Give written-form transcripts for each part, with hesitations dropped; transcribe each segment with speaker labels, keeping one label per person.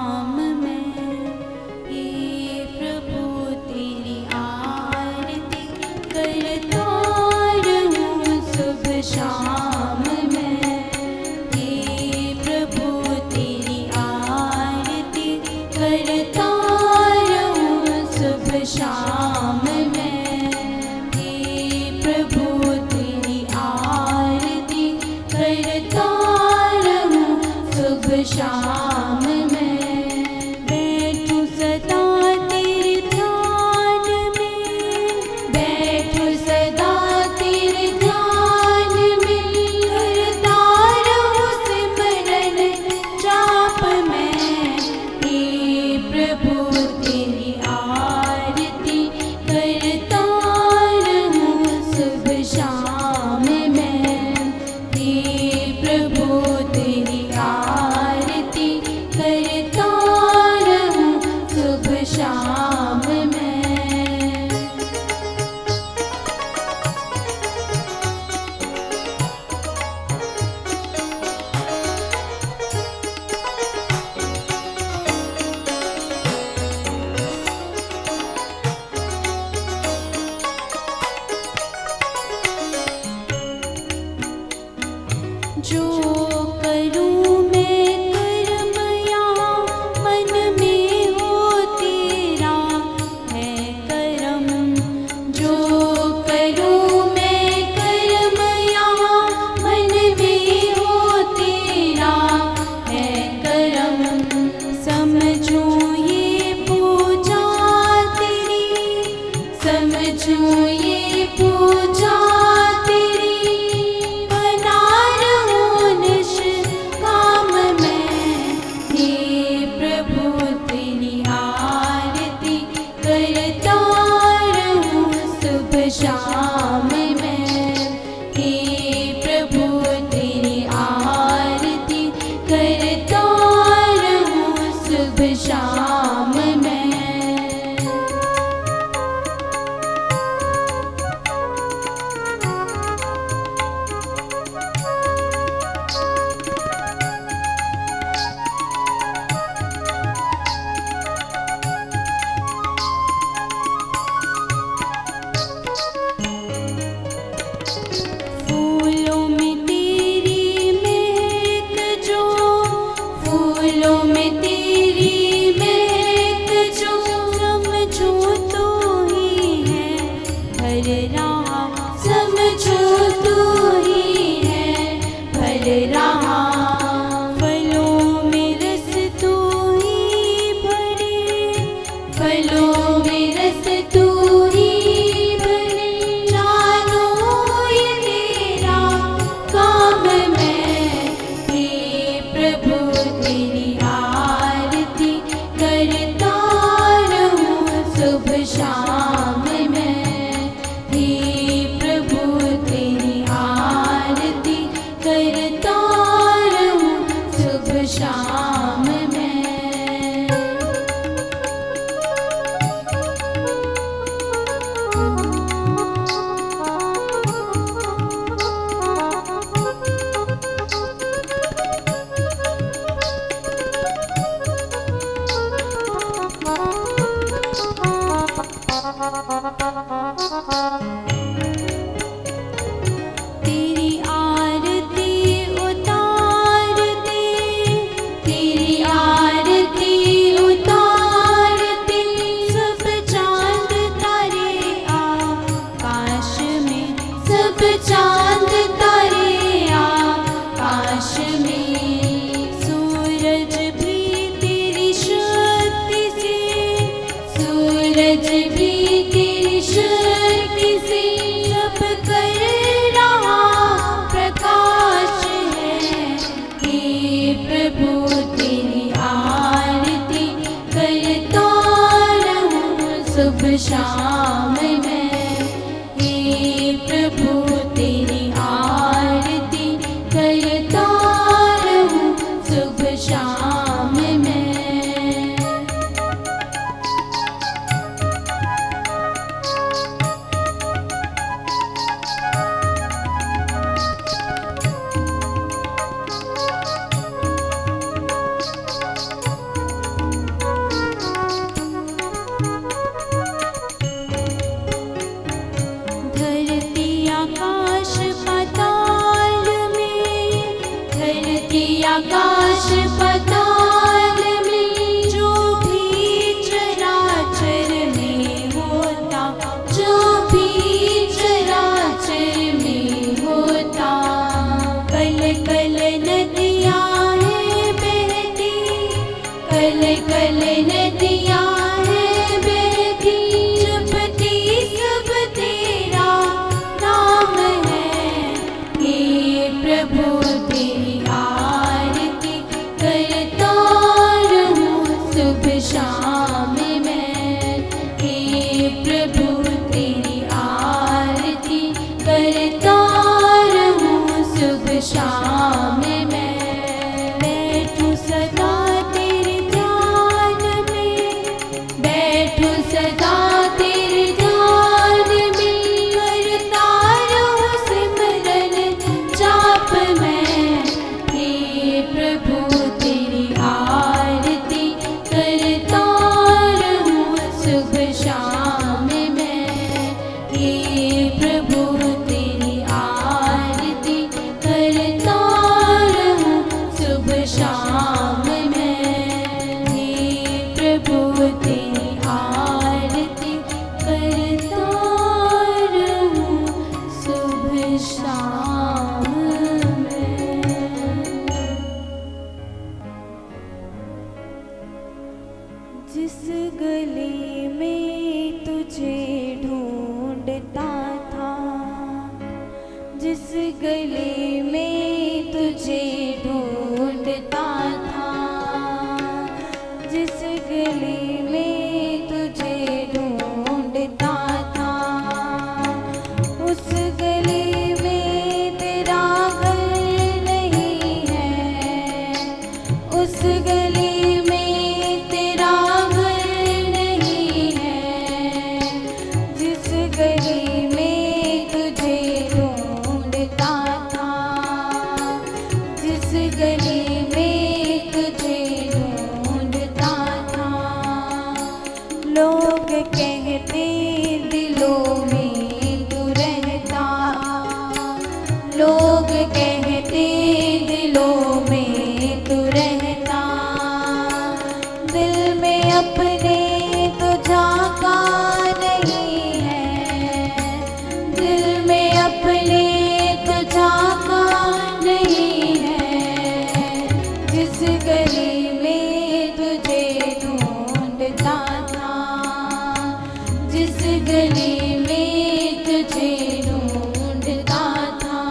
Speaker 1: शाम में, हे प्रभु तेरी आरती करता रहूं शुभ शाम में, हे प्रभु तेरी आरती करता रहूं शुभ शाम में, हे प्रभु तेरी आरती करता रहूं शुभ शाम में। बैठूं सदा तेरे ध्यान में, बैठूं सदा तेरे ध्यान में, करता रहूं सिमरन जाप में, हे प्रभु तेरी आरती करता रहूं शुभ शाम में, हे प्रभु तेरी आरती करता रहूं शुभ शाम में। जो करूं मैं कर्मया, मन में हो तेरा है करम, जो करूं मैं कर्मया, मन में हो तेरा है करम, समझूं ये पूजा तेरी, समझूं ये पूजा तेरी, बना रहूं निष्काम में, हे प्रभु तेरी आरती करता रहूं शुभ शाम में, हे प्रभु तेरी आरती करता रहूं शुभ शाम में। फूलों में तेरी महक जो, फूलों में तेरी महक जो, समझो तो ही है भर रहा, समझो तो ही है भर रहा, फलों में रस तो ही भरे, फलों में रस तो ही भरे, जानो ये तेरा काम में, हे प्रभु तेरी आरती करता रहूं शुभ शाम में, हे प्रभु तेरी आरती करता रहूं शुभ शाम में। तेरी आरती उतार दे, तेरी आरती उतार दे, सब चांद तारे आकाश में, सब चांद तारे आकाश में, सूरज भी तेरी शक्ति से, सूरज भी तेरी शक्ति से, सब कर रहा प्रकाश है, हे प्रभु तेरी आरती करता रहूं शुभ शाम में, हे प्रभु तेरी आरती करता रहूं शुभ शाम में। कल नदिया है बहती, चुपती सब तेरा नाम है। हे प्रभु तेरी आरती करता रहूं सुबह शाम मैं। हे प्रभु तेरी आरती करता रहूं सुबह शाम मैं। बैठूं सदा तेरे ध्यान में, बैठूं सदा तेरे ध्यान में, करता रहूं सिमरन जाप मैं। हे प्रभु तेरी आरती करता रहूं सुबह शाम मैं। हे प्रभु तेरी आरती करता रहूं सुबह शाम मैं। हे प्रभु तेरी आरती करता रहूं सुबह शाम मैं। जिस गली में तुझे ढूंढता था, जिस गली में तुझे ढूंढता था, जिस गली में तुझे ढूंढता था, उस गली में तेरा घर नहीं है। उस गली में तेरा घर नहीं है। जिस गली में तुझे ढूंढता था, जिस गली में तुझे ढूंढता था, लोग कहते दिलों में तू रहता, लोग कहते दिलों में तू रहता। दिल में अपने तो झांका नहीं है, दिल में अपने तो झांका नहीं है। जिस गली में तुझे ढूंढता था, जिस गली में तुझे ढूंढता था।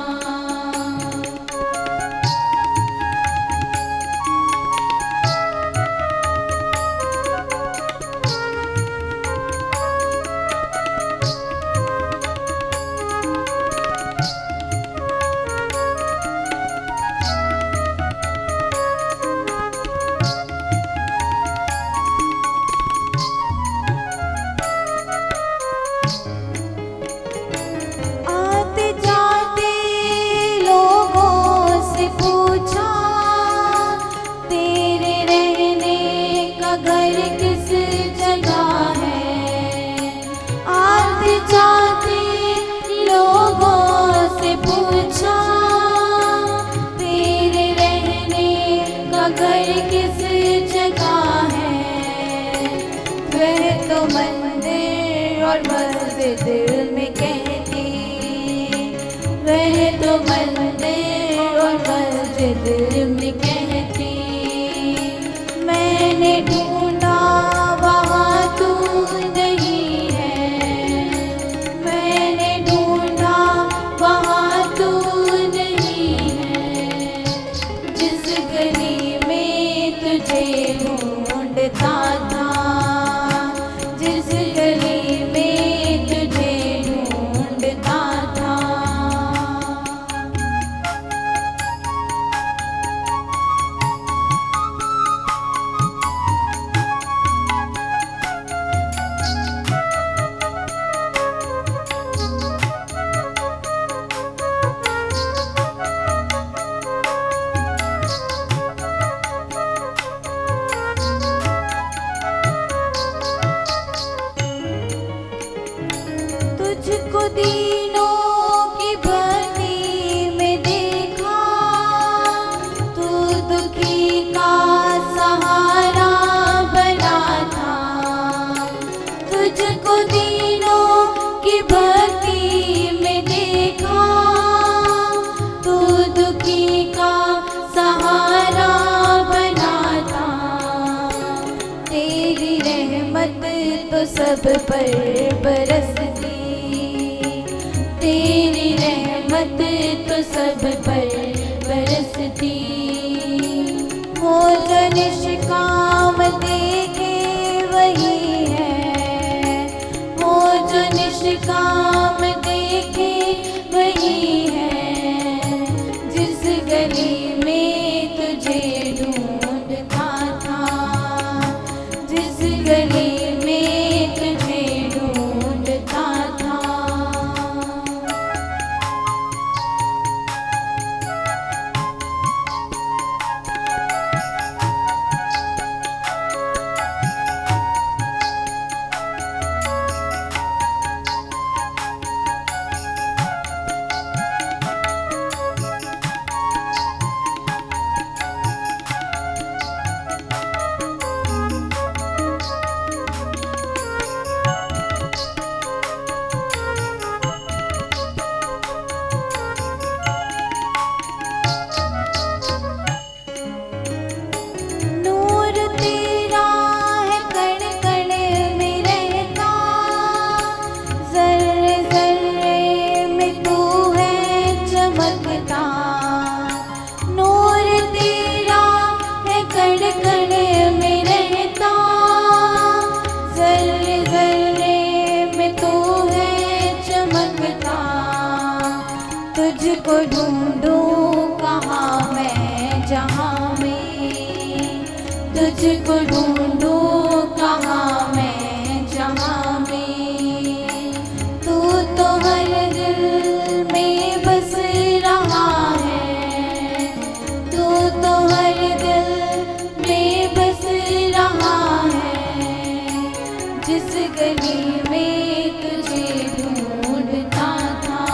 Speaker 1: आते जाते लोगों से पूछा, तेरे रहने का घर किस जगह है। आते जाते लोगों से पूछा, तेरे रहने का घर किस जगह है। वह तो मंदिर और मस्जिद में कहती, वह तो मंदिर और मस्जिद में कहती। मैंने ढूंढा वहाँ तू नहीं है, मैंने ढूंढा वहाँ तू नहीं है। जिस गली में तुझे ढूंढता था, जिस गली में तुझे ढूंढता था। रहमत तो सब पर बरसती, तेरी रहमत तो सब पर बरसती। वो जो निष्काम देखे वही है, वो जो निष्काम देखे वही है। जिस गली में तुझे ढूंढता था, जिस गली में तुझे ढूंढता था। तुझको ढूंढूं कहाँ मैं जहाँ में, तुझको ढूंढूं कहाँ मैं जहाँ में। तू तो हर दिल में बस रहा है, तू तो हर दिल में बस रहा है। जिस गली में तुझे ढूंढता था,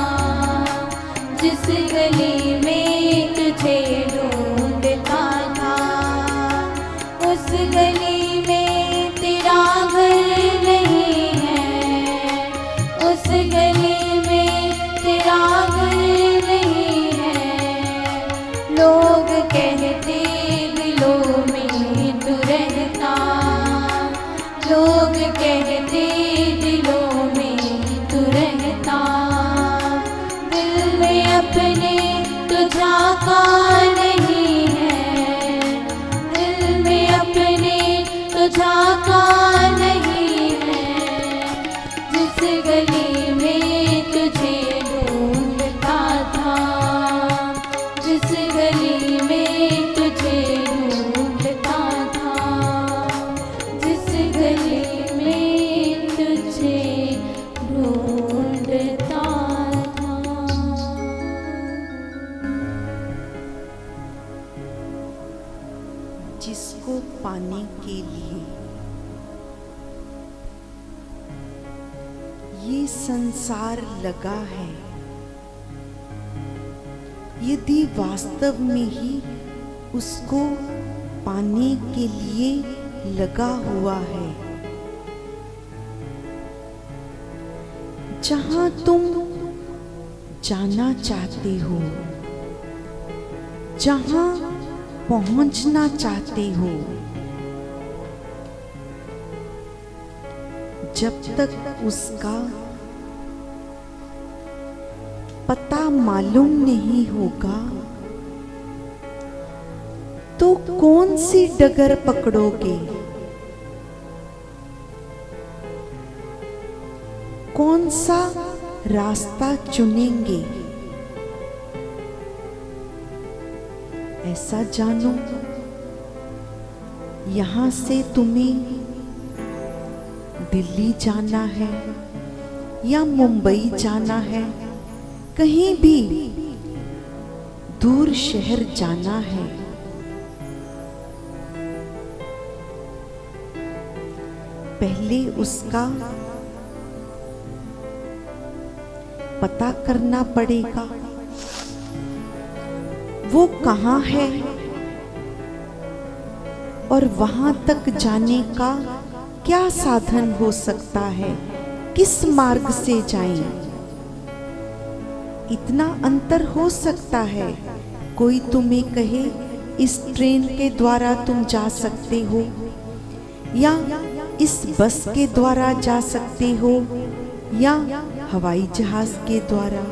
Speaker 1: जिस गली में तुझे ढूंढता था, उस गली में तेरा घर नहीं है, उस गली में तेरा घर नहीं है। लोग कहते दिलों में तू रहता, लोग कहते दिलों में तू रहता। दिल में अपने तो झांका नहीं है, दिल में अपने तो झांका नहीं है। जिस गली में तुझे ढूंढता था, जिस गली में तुझे ढूंढता था, जिस गली में तुझे ढूंढता था।
Speaker 2: जिसको पाने के लिए ये संसार लगा है, यदि वास्तव में ही उसको पाने के लिए लगा हुआ है, जहां तुम जाना चाहते हो, जहां पहुंचना चाहते हो, जब तक उसका पता मालूम नहीं होगा तो कौन सी डगर पकड़ोगे, कौन सा रास्ता चुनेंगे। ऐसा जानो, यहां से तुम्हें दिल्ली जाना है या मुंबई जाना है, कहीं भी दूर शहर जाना है, पहले उसका पता करना पड़ेगा वो कहाँ है और वहां तक जाने का क्या साधन हो सकता है, किस मार्ग से जाएं। इतना अंतर हो सकता है, कोई तुम्हें कहे इस ट्रेन के द्वारा तुम जा सकते हो, या इस बस के द्वारा जा सकते हो या हवाई जहाज के द्वारा,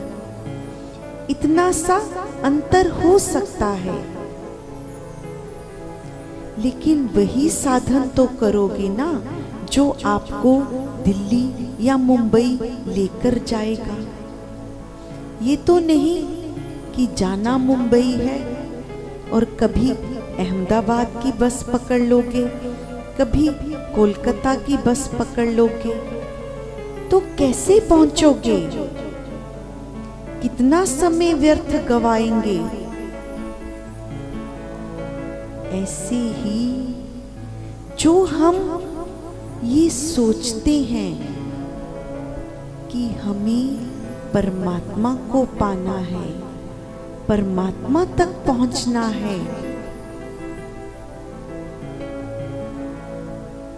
Speaker 2: इतना सा अंतर हो सकता है, लेकिन वही साधन तो करोगे ना जो आपको दिल्ली या मुंबई लेकर जाएगा। ये तो नहीं कि जाना मुंबई है और कभी अहमदाबाद की बस पकड़ लोगे, कभी कोलकाता की बस पकड़ लोगे, तो कैसे पहुंचोगे? कितना समय व्यर्थ गवाएंगे? ऐसे ही जो हम ये सोचते हैं कि हमें परमात्मा को पाना है, परमात्मा तक पहुंचना है,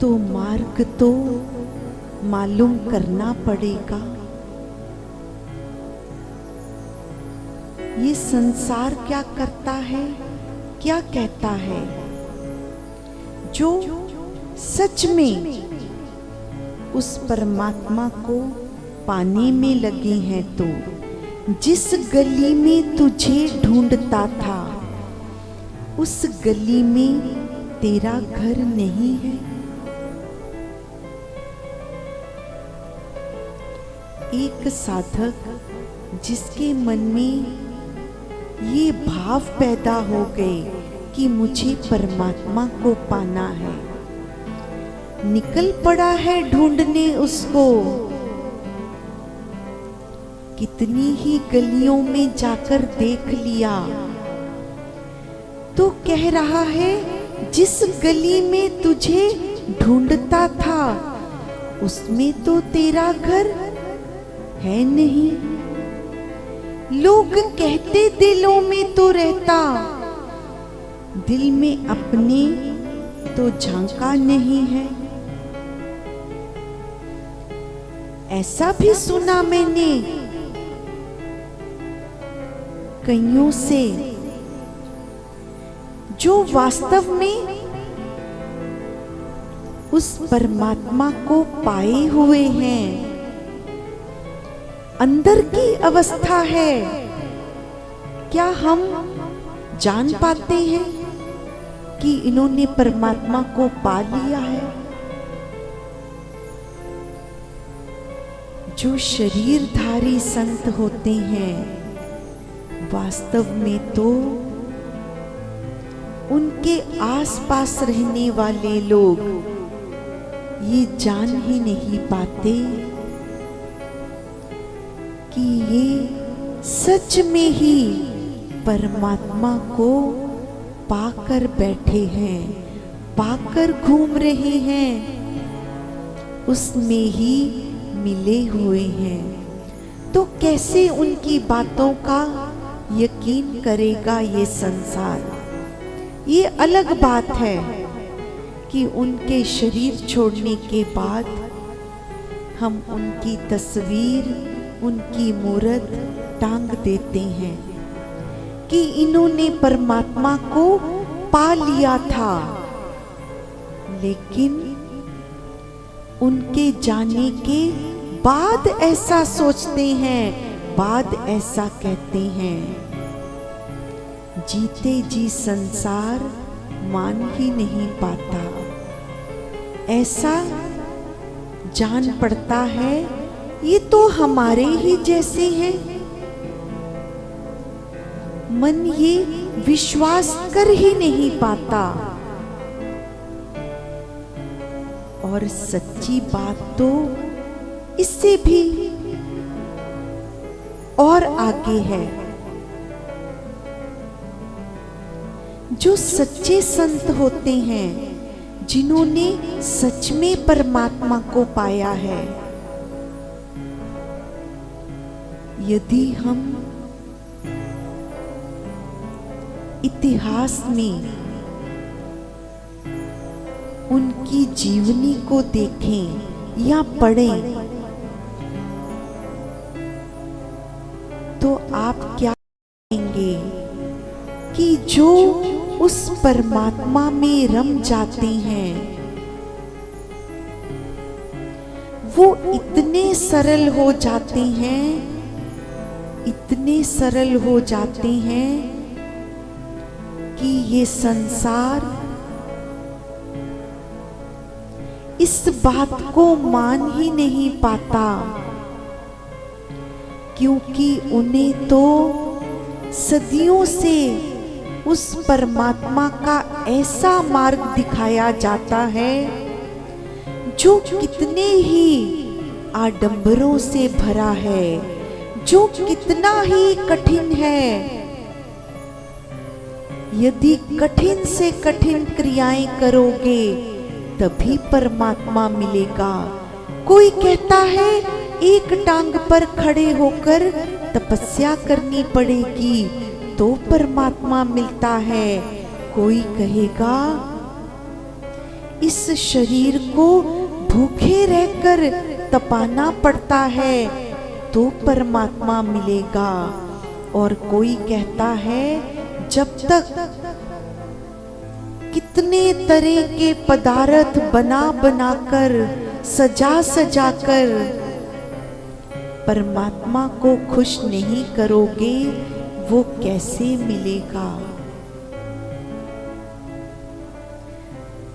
Speaker 2: तो मार्ग तो मालूम करना पड़ेगा। ये संसार क्या करता है, क्या कहता है? जो सच में उस परमात्मा को पाने में लगे हैं, तो जिस गली में तुझे ढूंढता था उस गली में तेरा घर नहीं है। एक साधक जिसके मन में ये भाव पैदा हो गए कि मुझे परमात्मा को पाना है, निकल पड़ा है ढूंढने उसको। कितनी ही गलियों में जाकर देख लिया, तो कह रहा है जिस गली में तुझे ढूंढता था उसमें तो तेरा घर है नहीं। लोग कहते दिलों में तो रहता, दिल में अपने तो झांका नहीं है। ऐसा भी सुना मैंने कईयों से जो वास्तव में उस परमात्मा को पाए हुए हैं। अंदर की अवस्था है, क्या हम जान पाते हैं कि इन्होंने परमात्मा को पा लिया है? जो शरीरधारी संत होते हैं, वास्तव में तो उनके आसपास रहने वाले लोग ये जान ही नहीं पाते कि ये सच में ही परमात्मा को पाकर बैठे हैं, पाकर घूम रहे हैं, उसमें ही मिले हुए हैं। तो कैसे उनकी बातों का यकीन करेगा ये संसार? ये अलग बात है कि उनके शरीर छोड़ने के बाद हम उनकी तस्वीर, उनकी मूर्त टांग देते हैं कि इन्होंने परमात्मा को पा लिया था, लेकिन उनके जाने के बाद ऐसा सोचते हैं, बाद ऐसा कहते हैं। जीते जी संसार मान ही नहीं पाता। ऐसा जान पड़ता है ये तो हमारे ही जैसे हैं। मन ये विश्वास कर ही नहीं पाता। और सच्ची बात तो इससे भी और आगे है। जो सच्चे संत होते हैं, जिन्होंने सच में परमात्मा को पाया है, यदि हम इतिहास में उनकी जीवनी को देखें या पढ़ें, तो आप क्या कहेंगे कि जो उस परमात्मा में रम जाते हैं, वो इतने सरल हो जाते हैं, इतने सरल हो जाते हैं कि ये संसार इस बात को मान ही नहीं पाता, क्योंकि उन्हें तो सदियों से उस परमात्मा का ऐसा मार्ग दिखाया जाता है जो कितने ही आडंबरों से भरा है, जो कितना ही कठिन है। यदि कठिन से कठिन क्रियाएं करोगे तभी परमात्मा मिलेगा। कोई कहता है एक टांग पर खड़े होकर तपस्या करनी पड़ेगी तो परमात्मा मिलता है। कोई कहेगा इस शरीर को भूखे रहकर तपाना पड़ता है तो परमात्मा मिलेगा। और कोई कहता है जब तक कितने तरह के पदार्थ बना बनाकर सजा सजा कर परमात्मा को खुश नहीं करोगे वो कैसे मिलेगा।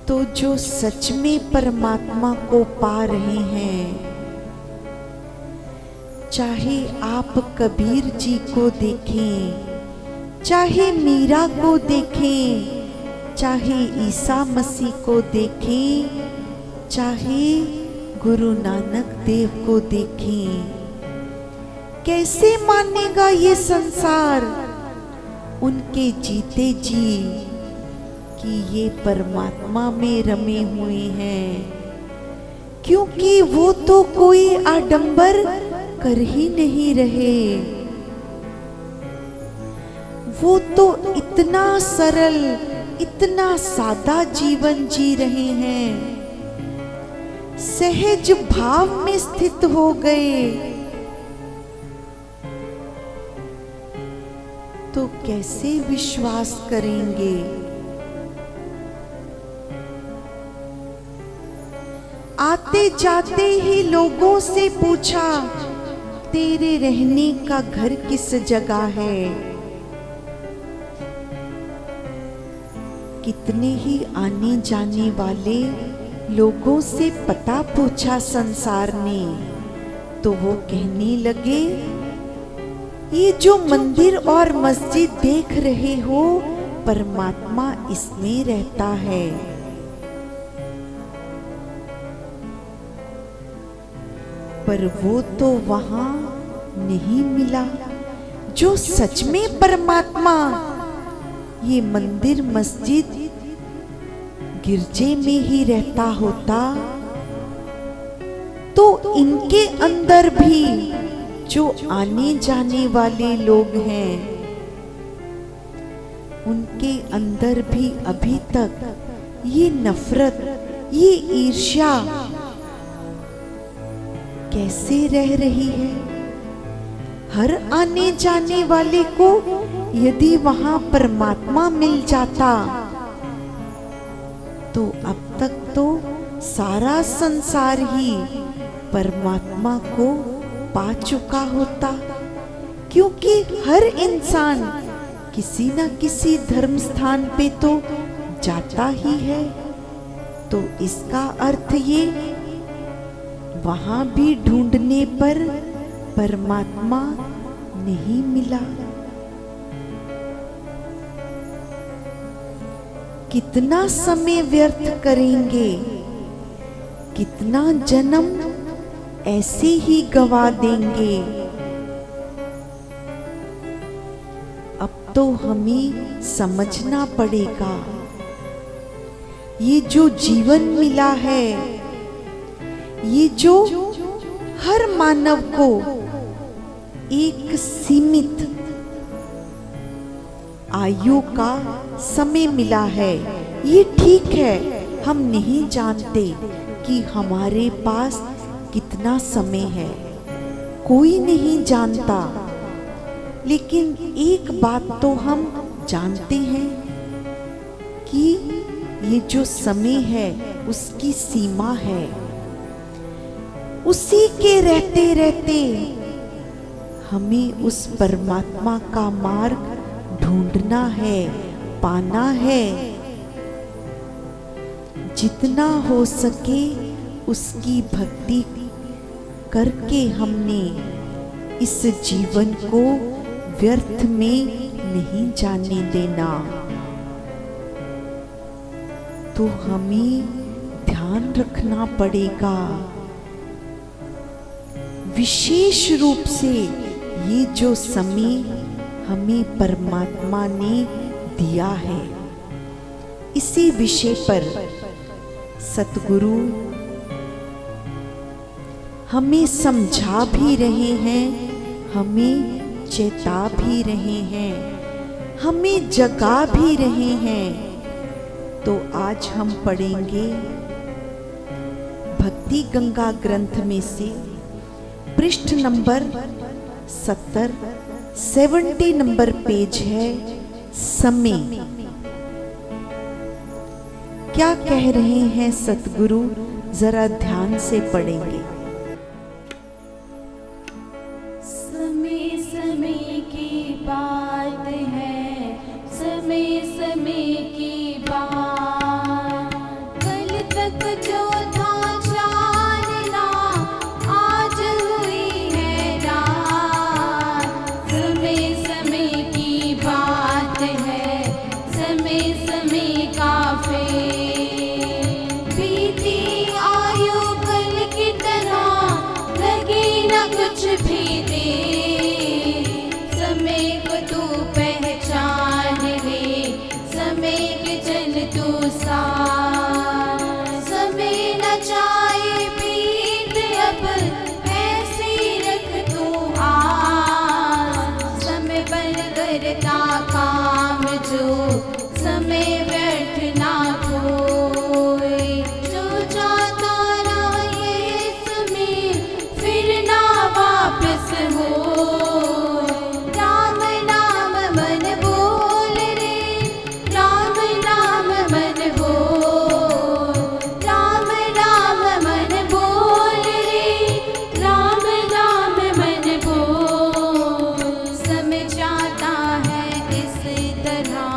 Speaker 2: तो जो सच में परमात्मा को पा रहे हैं, चाहे आप कबीर जी को देखें, चाहे मीरा को देखें, चाहे ईसा मसीह को देखें, चाहे गुरु नानक देव को देखें, कैसे मानेगा ये संसार उनके जीते जी कि ये परमात्मा में रमे हुए हैं, क्योंकि वो तो कोई आडंबर कर ही नहीं रहे। वो तो इतना सरल, इतना सादा जीवन जी रहे हैं, सहज भाव में स्थित हो गए। तो कैसे विश्वास करेंगे। आते जाते ही लोगों से पूछा तेरे रहने का घर किस जगह है। कितने ही आने जाने वाले लोगों से पता पूछा संसार ने, तो वो कहने लगे ये जो मंदिर और मस्जिद देख रहे हो परमात्मा इसमें रहता है। पर वो तो वहां नहीं मिला। जो सच में परमात्मा ये मंदिर मस्जिद गिरजे में ही रहता होता तो इनके अंदर भी जो आने जाने वाले लोग हैं उनके अंदर भी अभी तक ये नफरत, ये ईर्ष्या कैसे रह रही है। हर आने जाने वाले को यदि वहां परमात्मा मिल जाता तो अब तक तो सारा संसार ही परमात्मा को पा चुका होता, क्योंकि हर इंसान किसी न किसी धर्म स्थान पे तो जाता ही है। तो इसका अर्थ ये वहां भी ढूंढने पर परमात्मा नहीं मिला। कितना समय व्यर्थ करेंगे, कितना जन्म ऐसे ही गवा देंगे। अब तो हमें समझना पड़ेगा ये जो जीवन मिला है, ये जो हर मानव को एक सीमित आयु का समय मिला है। ये ठीक है, हम नहीं जानते कि हमारे पास कितना समय है, कोई नहीं जानता। लेकिन एक बात तो हम जानते हैं कि ये जो समय है उसकी सीमा है। उसी के रहते रहते हमें उस परमात्मा का मार्ग ढूंढना है, पाना है। जितना हो सके उसकी भक्ति करके हमने इस जीवन को व्यर्थ में नहीं जाने देना। तो हमें ध्यान रखना पड़ेगा, विशेष रूप से ये जो समय हमें परमात्मा ने दिया है, इसी विषय पर सतगुरु हमें समझा भी रहे हैं, हमें चेता भी रहे हैं, हमें जगा भी रहे हैं। तो आज हम पढ़ेंगे भक्ति गंगा ग्रंथ में से पृष्ठ नंबर 70 नंबर पेज है। समय क्या कह रहे हैं सतगुरु, जरा ध्यान से पढ़ेंगे।
Speaker 1: समय समय की बात है, समय समय की बात। कल तक जो था जानना, आज हुई है रात। समय समय की बात है, समय समय का फेर। बीती आयु कल की तरह लगे न कुछ भी देर। समय को तू पहचान ले, समय के चल तू साथ। समय न चाहे बीत अब, ऐसी रख तू आस। समय पर करता काम जो, समय व्यर्थ ना कोई। जो जाता ना ये समय, फिर ना वापस हो। राम नाम मन बोल रे, राम नाम मन बोल। राम नाम मन बोल रे, राम नाम मन बोल। समय जाता है इस तरह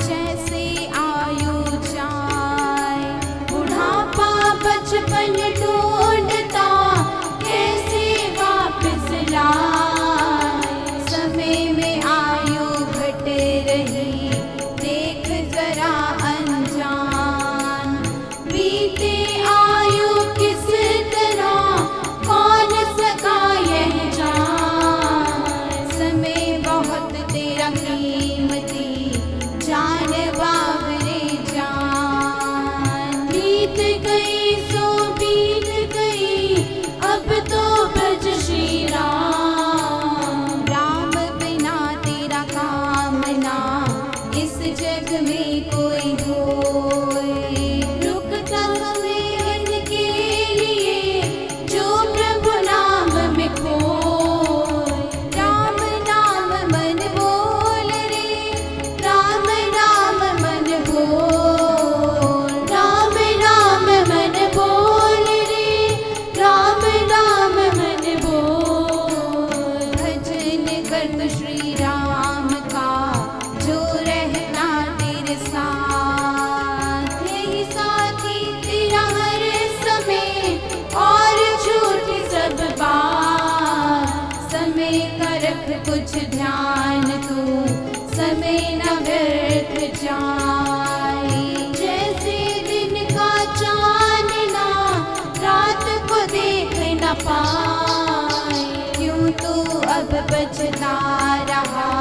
Speaker 1: जैसे आयु जाए। बुढ़ापा बचपन ढूंढता, कैसे वापस लाए। समय में आयु घट रही, देख जरा अनजान। बीते आयु किस तरह, कौन सका यह जान। समय बहुत तेरा कीमती, जान बावरे जान। बीत गई सो बीत गई, अब तो ब्रज श्री राम। राम बिना तेरा काम ना, इस जग में कोई होए। रुकता समय इनके लिए, जो प्रभु नाम में खोए। राम नाम मन बोल रे, राम नाम मन बोल। राम नाम मन बोल रे, राम नाम मन बोल। भजन कर श्री राम का, जो रहना तेरे साथ। यही साथी तेरा हर समय, और झूठी सब बात। समय का रख कुछ ध्यान तू, समय न व्यर्थ जाए। जैसे दिन का चांदना, रात को देख न पाए। क्यों तू अब बचता रहा,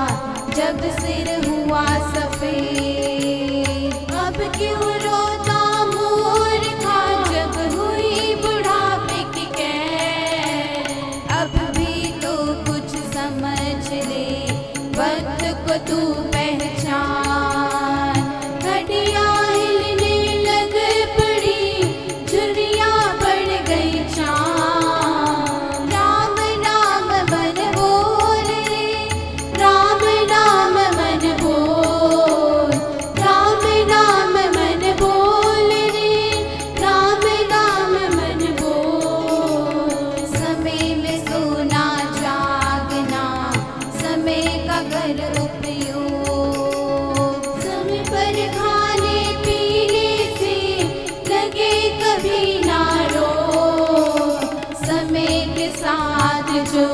Speaker 1: जब सिर हुआ सफेद। अब क्यों रोता मूर्खा, जब हुई बुढ़ापे की कैद। अब भी तो कुछ समझ ले, वक्त को तू पहचान। घड़ियां हिलने लग पड़ी, झुर्रियां बढ़ गई चांद। राम नाम मन बोल रे, राम नाम मन बोल। जो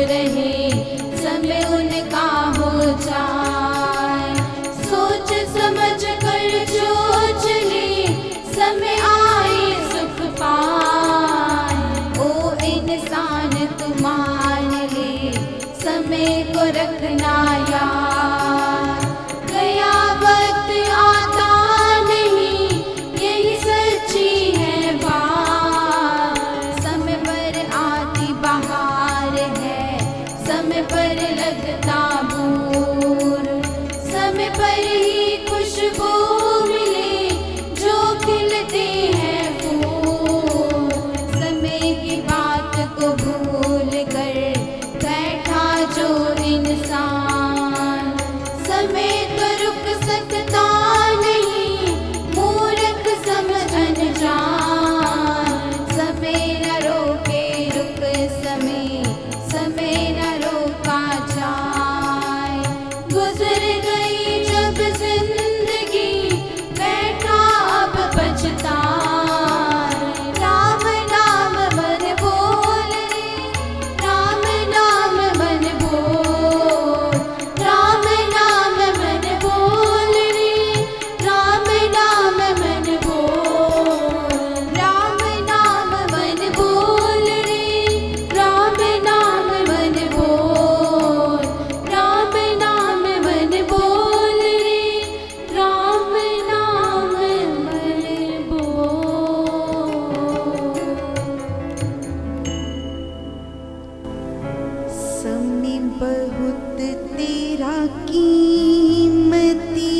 Speaker 1: रहे समय उनका हो जाए। सोच समझ कर जो चले समय आए सुख पाए। ओ इंसान तू मान ले समय को रखना याद। गया वक्त आता नहीं यही सच्ची है बात। समय पर आती बहार है समय पर लगता बूर। समय पर ही खुशबू मिले जो खिलते हैं फूल। समय की बात को भूल कर बैठा जो इंसान। समय तो रुक सकता नहीं मूर्ख समझ अनजान। समय न रोके रुक समय समय न रोका जाए। गुजर गई जब जिंदगी बैठा अब पछताए। राम नाम मन बोल रे राम नाम मन बोल। राम नाम मन बोल रे राम नाम मन बोल। राम नाम मन बोल रे राम नाम मन बोल। राम नाम मन बोल रे राम नाम मन बोल।
Speaker 2: समय बहुत तेरा कीमती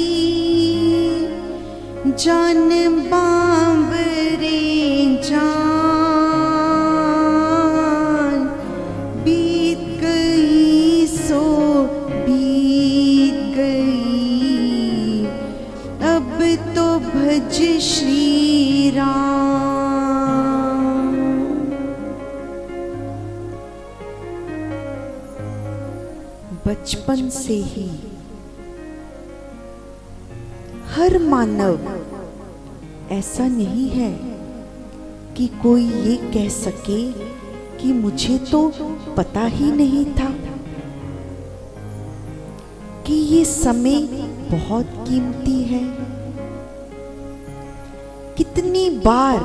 Speaker 2: जान बावरे जान। बीत गई सो बीत गई अब तो भज श्री राम। बचपन से ही हर मानव ऐसा नहीं है कि कोई ये कह सके कि मुझे तो पता ही नहीं था कि ये समय बहुत कीमती है। कितनी बार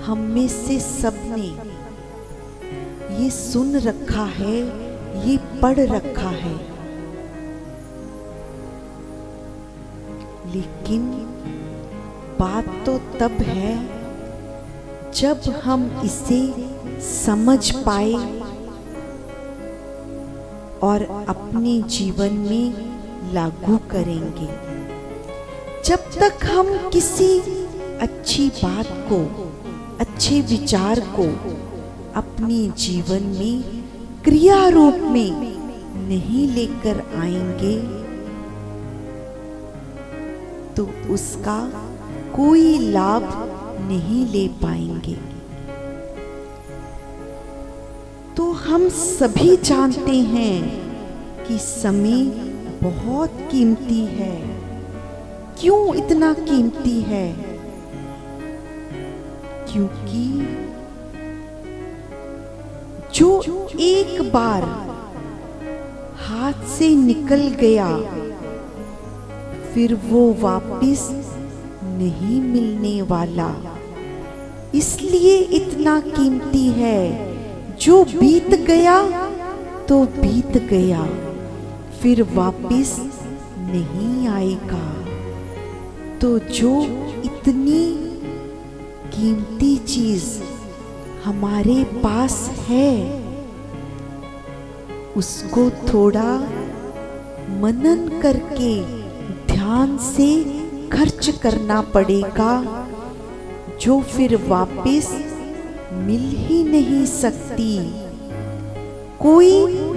Speaker 2: हम में से सबने ये सुन रखा है, ये पढ़ रखा है, लेकिन बात तो तब है जब हम इसे समझ पाए और अपने जीवन में लागू करेंगे। जब तक हम किसी अच्छी बात को, अच्छे विचार को अपने जीवन में क्रिया रूप में नहीं लेकर आएंगे तो उसका कोई लाभ नहीं ले पाएंगे। तो हम सभी जानते हैं कि समय बहुत कीमती है। क्यों इतना कीमती है? क्योंकि जो एक बार हाथ से निकल गया फिर वो वापस नहीं मिलने वाला। इसलिए इतना कीमती है। जो बीत गया तो बीत गया, फिर वापस नहीं आएगा। तो जो इतनी कीमती चीज हमारे पास है उसको थोड़ा मनन करके ध्यान से खर्च करना पड़ेगा, जो फिर वापस मिल ही नहीं सकती, कोई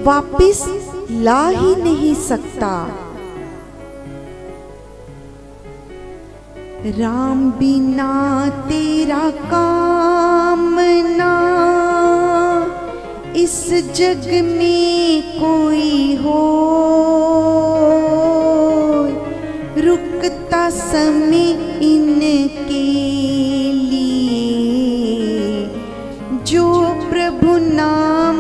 Speaker 2: वापस ला ही नहीं सकता। राम बिना तेरा काम ना इस जग में कोई हो, रुकता समय इनके लिए जो प्रभु नाम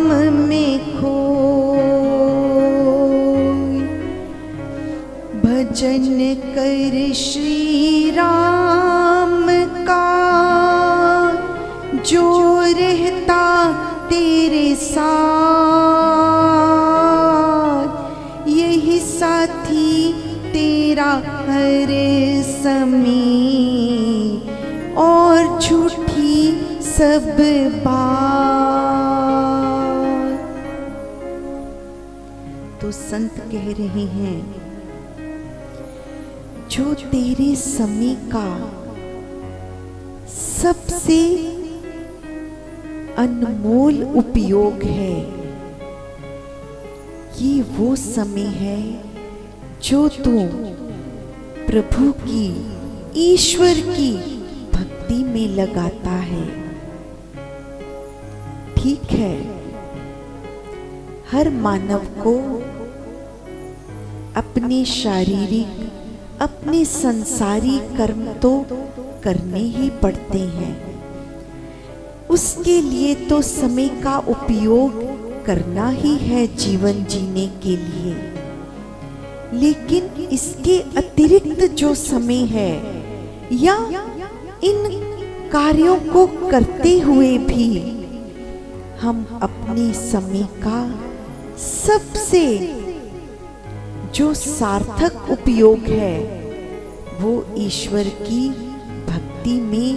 Speaker 2: जो रहता तेरे साथ, यही साथी तेरा हर समय, और झूठी सब बात। तो संत कह रहे हैं, जो तेरे समय का सबसे अनमोल उपयोग है, ये वो समय है जो तू प्रभु की, ईश्वर की भक्ति में लगाता है। ठीक है, हर मानव को अपने शारीरिक, अपने संसारी कर्म तो करने ही पड़ते हैं, उसके लिए तो समय का उपयोग करना ही है जीवन जीने के लिए। लेकिन इसके अतिरिक्त जो समय है, या इन कार्यों को करते हुए भी हम अपने समय का सबसे जो सार्थक उपयोग है, वो ईश्वर की भक्ति में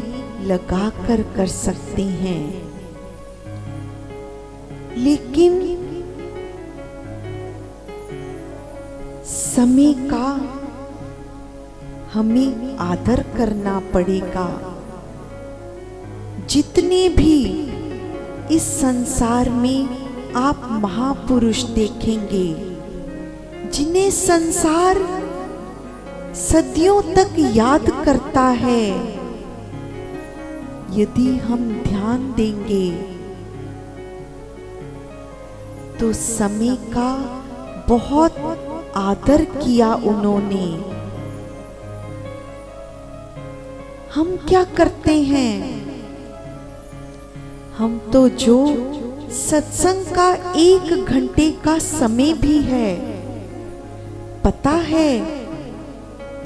Speaker 2: लगाकर कर सकते हैं। लेकिन समय का हमें आदर करना पड़ेगा। जितने भी इस संसार में आप महापुरुष देखेंगे, जिन्हें संसार सदियों तक याद करता है, यदि हम ध्यान देंगे तो समय का बहुत आदर किया उन्होंने। हम क्या करते हैं? हम तो जो सत्संग का 1 घंटे का समय भी है, पता है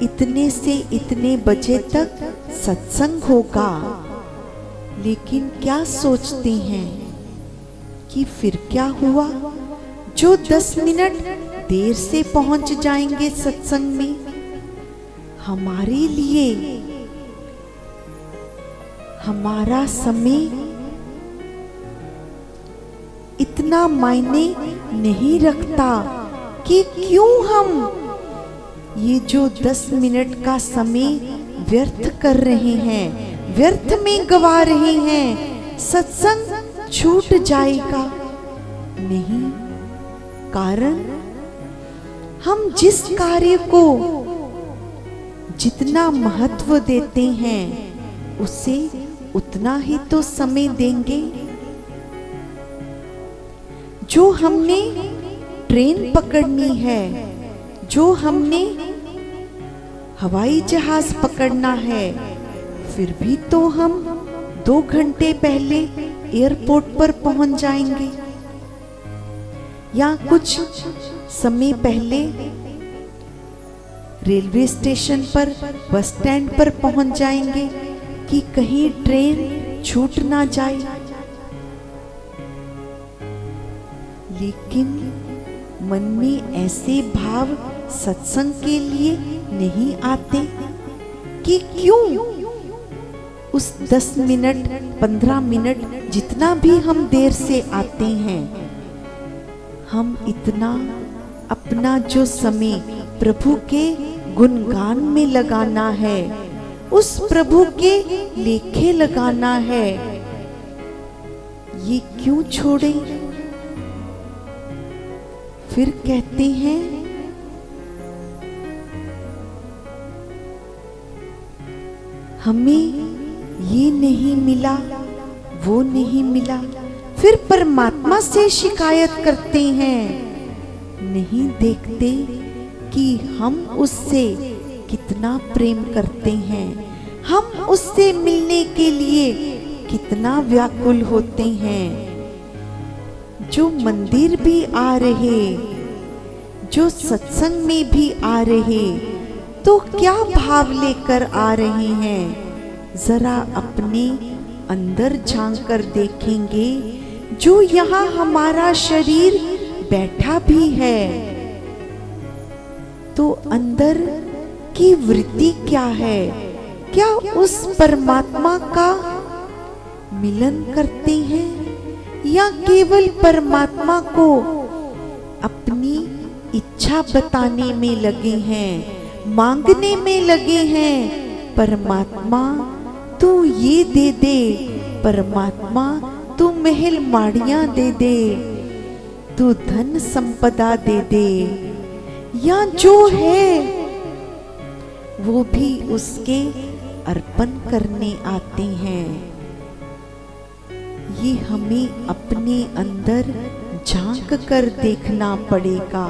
Speaker 2: इतने से इतने बजे तक सत्संग होगा, लेकिन क्या सोचते हैं कि फिर क्या हुआ जो 10 मिनट देर से पहुंच जाएंगे सत्संग में। हमारे लिए हमारा समय इतना मायने नहीं रखता कि क्यों हम ये जो 10 मिनट का समय व्यर्थ कर रहे हैं, व्यर्थ में गवा रहे हैं। सत्संग छूट जाएगा नहीं, कारण हम जिस कार्य को जितना महत्व देते हैं, उसे उतना ही तो समय देंगे। जो हमने ट्रेन पकड़नी है, जो हमने हवाई जहाज पकड़ना है, फिर भी तो हम 2 घंटे पहले एयरपोर्ट पर पहुंच जाएंगे, या कुछ समय पहले रेलवे स्टेशन पर, बस स्टैंड पर पहुंच जाएंगे कि कहीं ट्रेन छूट ना जाए। लेकिन मन में ऐसे भाव सत्संग के लिए नहीं आते कि क्यों उस 10 मिनट 15 मिनट जितना भी हम देर से आते हैं, हम इतना अपना जो समय प्रभु के गुणगान में लगाना है, उस प्रभु के लेखे लगाना है, ये क्यों छोड़े? फिर कहते हैं हमें ये नहीं मिला, वो नहीं मिला, फिर परमात्मा से शिकायत करते हैं। नहीं देखते कि हम उससे कितना प्रेम करते हैं, हम उससे मिलने के लिए कितना व्याकुल होते हैं। जो मंदिर भी आ रहे, जो सत्संग में भी आ रहे, तो क्या भाव लेकर आ रहे हैं? जरा अपने अंदर झांक कर देखेंगे, जो यहाँ हमारा शरीर बैठा भी है, तो अंदर की वृत्ति क्या है? क्या उस परमात्मा का मिलन करते हैं या केवल परमात्मा को अपनी इच्छा बताने में लगे हैं, मांगने में लगे हैं? परमात्मा तू ये दे दे, परमात्मा तू महल माड़ियां दे दे, तू धन संपदा दे दे, या जो है वो भी उसके अर्पण करने आते हैं। ये हमें अपने अंदर झांक कर देखना पड़ेगा।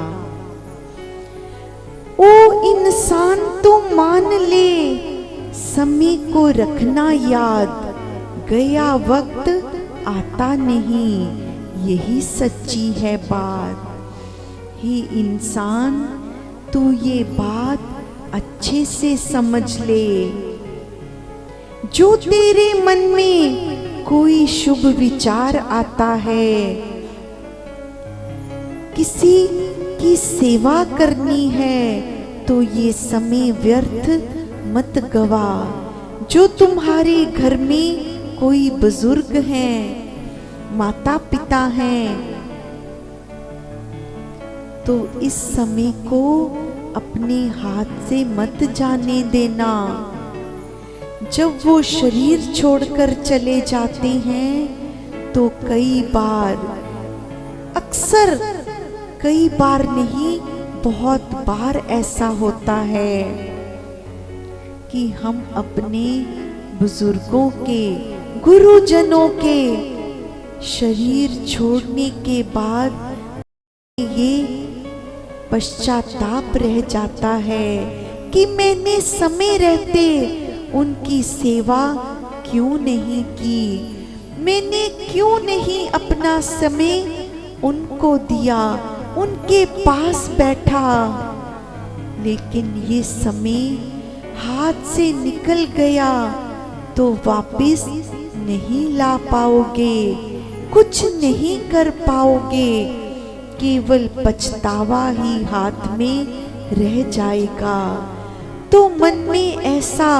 Speaker 2: ओ इंसान तो मान ले, समय को रखना याद, गया वक्त आता नहीं, यही सच्ची है बात। हे इंसान, तू ये बात अच्छे से समझ ले, जो तेरे मन में कोई शुभ विचार आता है, किसी की सेवा करनी है, तो ये समय व्यर्थ मत गवा। जो तुम्हारे घर में कोई बुजुर्ग हैं, माता पिता हैं, तो इस समय को अपने हाथ से मत जाने देना। जब वो शरीर छोड़कर चले जाते हैं तो कई बार, अक्सर कई बार नहीं, बहुत बार ऐसा होता है कि हम अपने बुजुर्गों के, गुरुजनों के शरीर छोड़ने के बाद ये पश्चाताप रह जाता है कि मैंने समय रहते उनकी सेवा क्यों नहीं की, मैंने क्यों नहीं अपना समय उनको दिया, उनके पास बैठा। लेकिन ये समय हाथ से निकल गया तो वापस नहीं ला पाओगे, कुछ नहीं कर पाओगे, केवल पछतावा ही हाथ में रह जाएगा। तो मन में ऐसा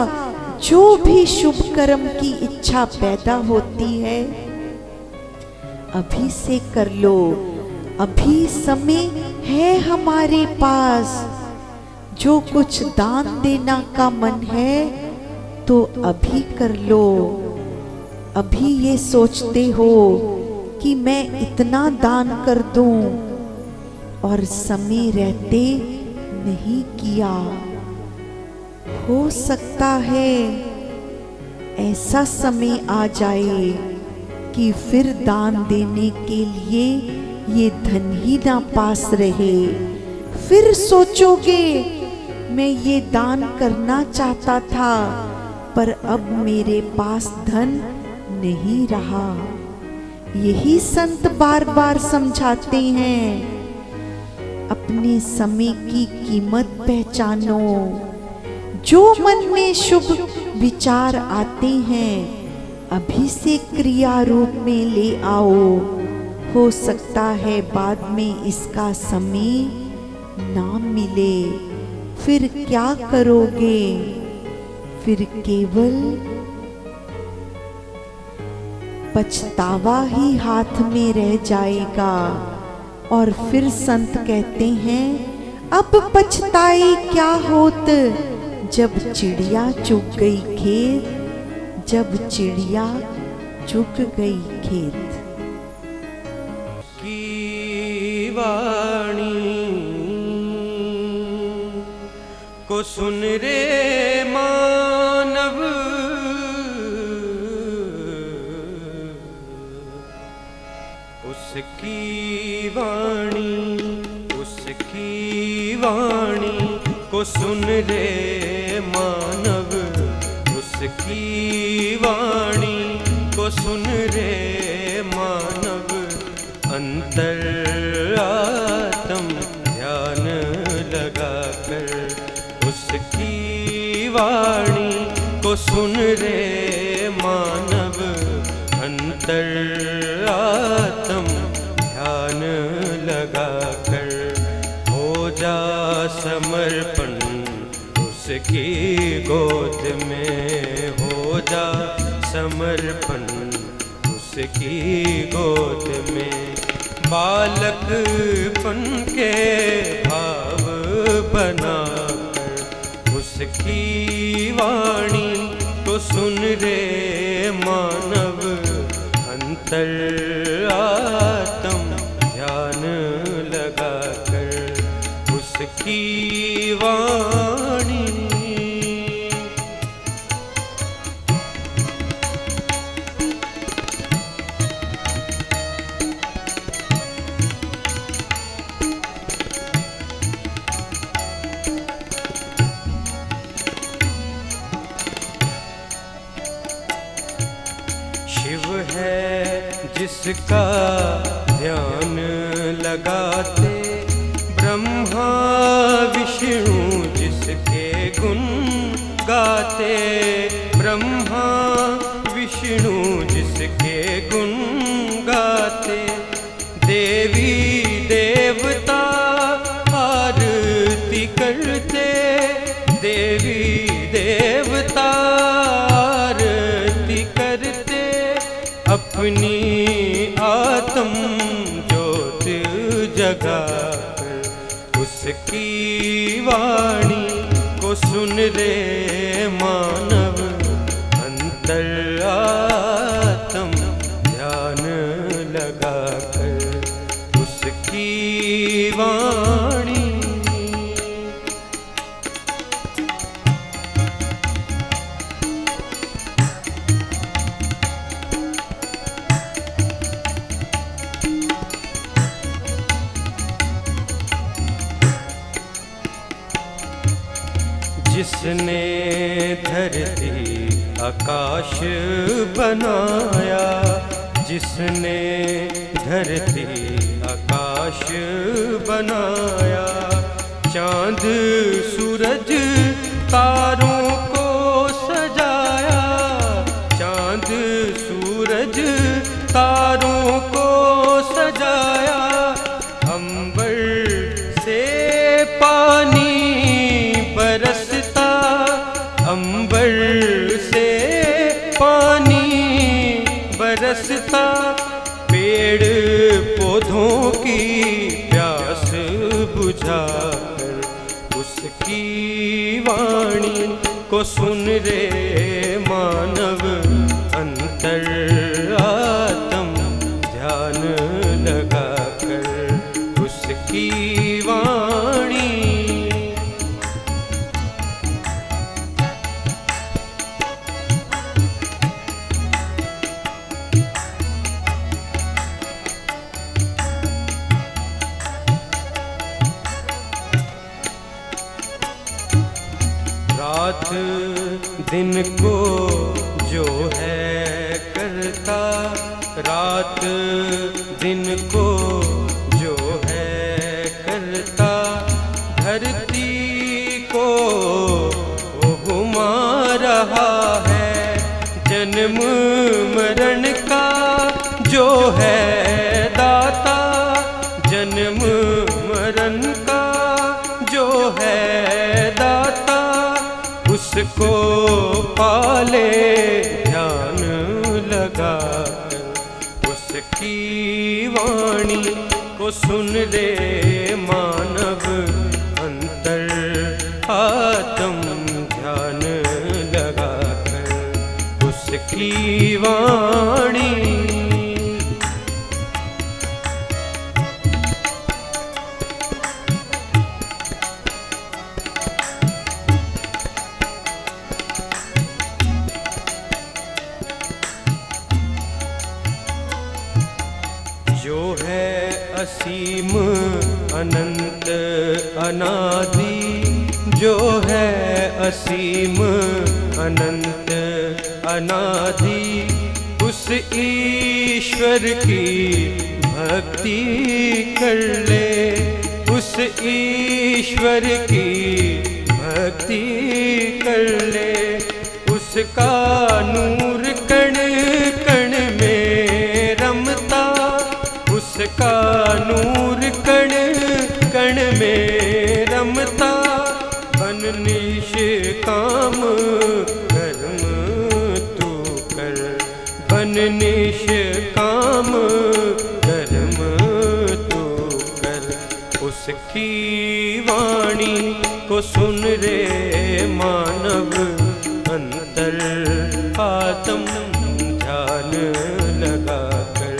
Speaker 2: जो भी शुभ कर्म की इच्छा पैदा होती है, अभी से कर लो, अभी समय है हमारे पास। जो कुछ दान देना का मन है तो अभी कर लो। अभी ये सोचते हो कि मैं इतना दान कर दूं और समय रहते नहीं किया, हो सकता है ऐसा समय आ जाए कि फिर दान देने के लिए ये धन ही ना पास रहे। फिर सोचोगे मैं ये दान करना चाहता था, पर अब मेरे पास धन नहीं रहा। यही संत बार बार समझाते हैं, अपने समय की कीमत पहचानो। जो मन में शुभ विचार आते हैं, अभी से क्रिया रूप में ले आओ। हो सकता है बाद में इसका समय ना मिले, फिर क्या करोगे? फिर केवल पछतावा ही हाथ में रह जाएगा। और फिर संत कहते हैं, अब पछताए क्या होत, जब चिड़िया चुग गई खेत, जब चिड़िया चुग गई खेत।
Speaker 3: की वाणी को सुन रे मानव, उसकी वाणी, उसकी वाणी को सुन रे मानव, उसकी वाणी को सुन रे मानव। अंतर आत्म ध्यान लगाकर उसकी वाणी को सुन रे मानव। अंतरात्म ध्यान लगाकर हो जा समर्पण उसकी गोद में, हो जा समर्पण उसकी गोद में। बालकपन के भाव बनाकर उसकी वाणी तो सुन रे मानव, अंतरात्म ध्यान लगाकर उसकी वाणी। शिव है जिसका ध्यान लगाते, ब्रह्मा विष्णु जिसके गुण गाते, ब्रह्मा विष्णु जिसके गुण गाते। देवी देवता आरती करते, देवी देवता आरती करते। अपनी आत्म ज्योत जगाकर उसकी वाणी को सुन रे मानव, अंतरात्म ध्यान लगाकर उसकी वाणी। जिसने धरती आकाश बनाया, जिसने धरती आकाश बनाया। चांद सूरज तारों को सजाया, चांद सूरज तारों को सजाया। अंबर से पानी बरसता, अंबर से पानी बरसता। पेड़ पौधों की प्यास बुझाकर उसकी वाणी को सुन रे मानव, अंतरात्म ध्यान लगाकर उसकी वाणी। रात दिन को जो है करता, रात दिन को जो है करता। धरती को वो घुमा रहा है, जन्म मरण का जो है दाता, जन्म मरण का जो है दाता। उसको पाले ध्यान लगाकर उसकी वाणी को सुन रे मानव, अंतरात्म ध्यान लगाकर उसकी वाणी। जो है असीम अनंत अनादि, जो है असीम अनंत अनादि। उस ईश्वर की भक्ति कर ले, उस ईश्वर की भक्ति कर ले। उसका नूर कण कण में उसका नूर कण कण में रमता, अननिश काम कर्म तू कर, अननिश काम कर्म तू कर। उसकी वाणी को सुन रे मानव, अंतर आत्म ध्यान लगा कर।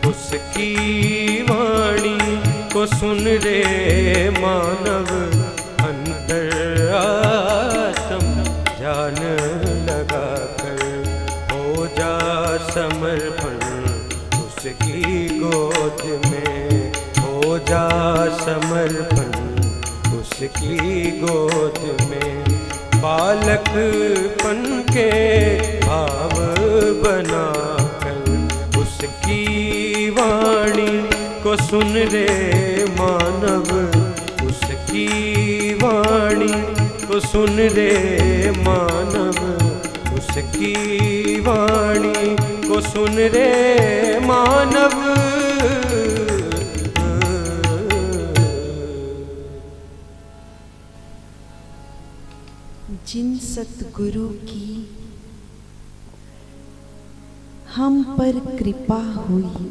Speaker 3: उसकी वाणी को सुन रे मानव, अंतर आत्म ध्यान लगा कर। हो जा समर्पण उसकी गोद में, हो जा समर्पण उसकी गोद में। बालकपन के भाव बना कर, उसकी वाणी को सुन रे मानव, उसकी वाणी को सुन रे मानव, उसकी वाणी को सुन रे मानव।
Speaker 2: जिन सतगुरु की हम पर कृपा हुई,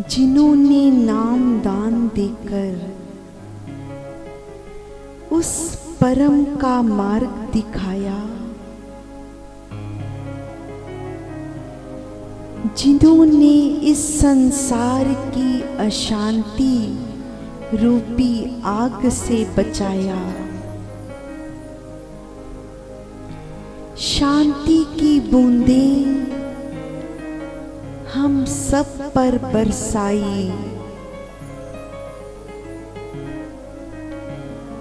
Speaker 2: जिन्होंने नाम दान देकर उस परम का मार्ग दिखाया, जिन्होंने इस संसार की अशांति रूपी आग से बचाया, शांति की बूंदें हम सब पर बरसाई,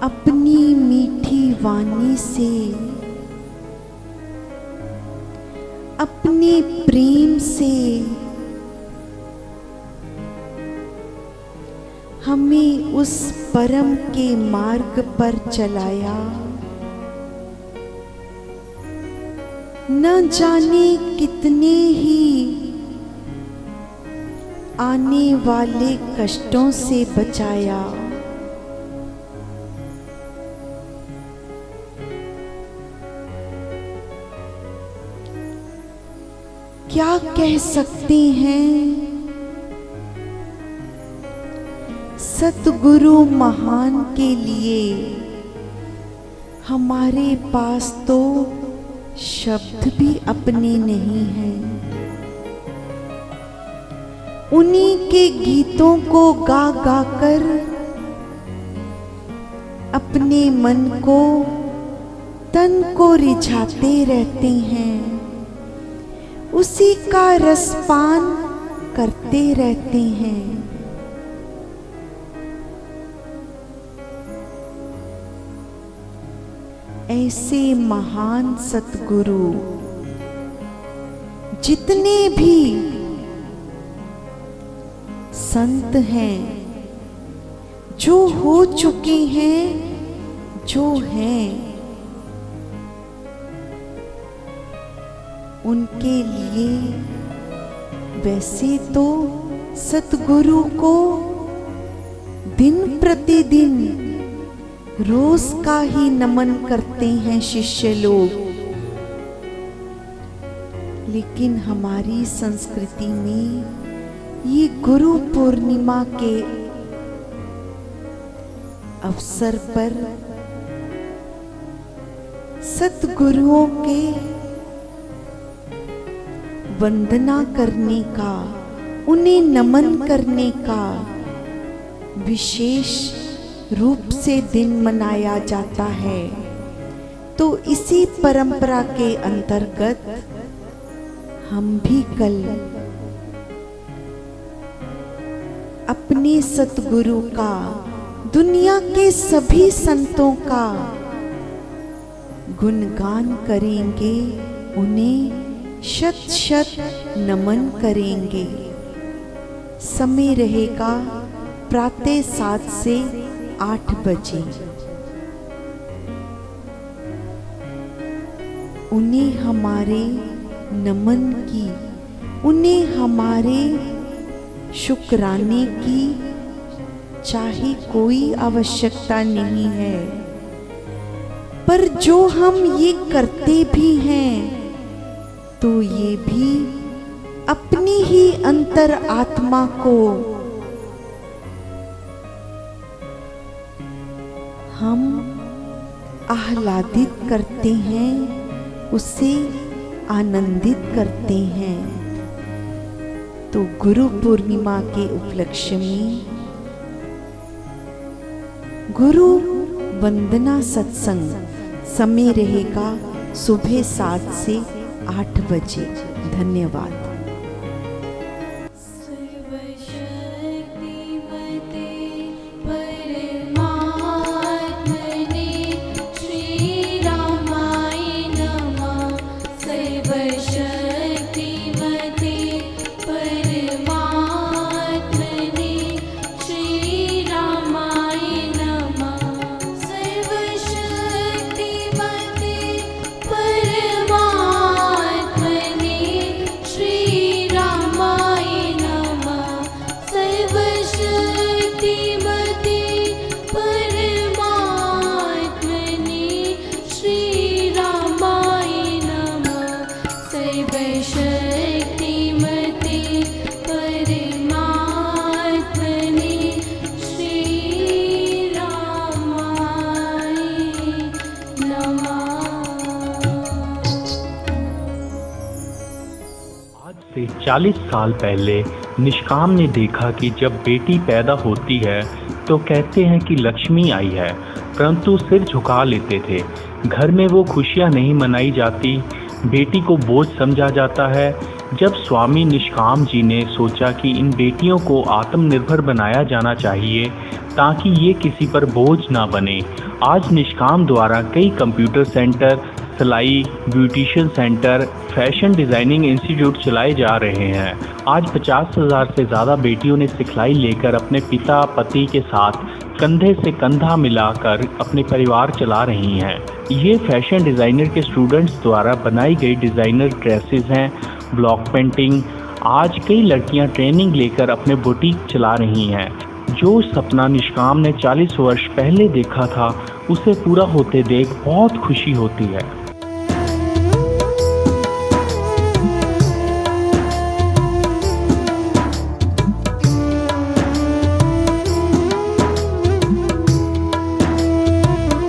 Speaker 2: अपनी मीठी वाणी से, अपने प्रेम से हमें उस परम के मार्ग पर चलाया। न जाने कितने ही आने वाले कष्टों से बचाया। क्या कह सकते हैं, सतगुरु महान के लिए हमारे पास तो शब्द भी अपने नहीं हैं। उन्हीं के गीतों को गा गा कर अपने मन को, तन को रिझाते रहते हैं, उसी का रसपान करते रहते हैं। ऐसे महान सतगुरु जितने भी संत हैं, जो हो चुके हैं, जो हैं, उनके लिए वैसे तो सतगुरु को दिन प्रतिदिन रोज का ही नमन करते हैं शिष्य लोग, लेकिन हमारी संस्कृति में ये गुरु पूर्णिमा के अवसर पर सतगुरुओं के वंदना करने का, उन्हें नमन करने का विशेष रूप से दिन मनाया जाता है। तो इसी परंपरा के अंतर्गत हम भी कल अपने सतगुरु का, दुनिया के सभी संतों का गुणगान करेंगे, उन्हें शत शत नमन करेंगे। समय रहेगा प्रातः 7 से 8 बजे। उन्हें हमारे नमन की, उन्हें हमारे शुक्राने की चाहे कोई आवश्यकता नहीं है। पर जो हम ये करते भी हैं तो ये भी अपनी ही अंतर आत्मा को हम आह्लादित करते हैं, उसे आनंदित करते हैं। तो गुरु पूर्णिमा के उपलक्ष्य में गुरु वंदना सत्संग समय रहेगा सुबह 7 से 8 बजे। धन्यवाद।
Speaker 4: से 40 साल पहले निष्काम ने देखा कि जब बेटी पैदा होती है तो कहते हैं कि लक्ष्मी आई है, परंतु सिर झुका लेते थे। घर में वो खुशियां नहीं मनाई जाती, बेटी को बोझ समझा जाता है। जब स्वामी निष्काम जी ने सोचा कि इन बेटियों को आत्मनिर्भर बनाया जाना चाहिए ताकि ये किसी पर बोझ ना बने, आज निष्काम द्वारा कई कंप्यूटर सेंटर, सिलाई, beautician centre, fashion designing institute चलाए जा रहे हैं। आज 50,000 से ज़्यादा बेटियों ने सिखलाई लेकर अपने पिता पति के साथ कंधे से कंधा मिलाकर अपने परिवार चला रही हैं। ये फैशन डिज़ाइनर के स्टूडेंट्स द्वारा बनाई गई डिज़ाइनर ड्रेसेस हैं, ब्लॉक पेंटिंग। आज कई लड़कियां ट्रेनिंग लेकर अपने बुटीक चला रही हैं। जो सपना निष्काम ने 40 वर्ष पहले देखा था, उसे पूरा होते देख बहुत खुशी होती है।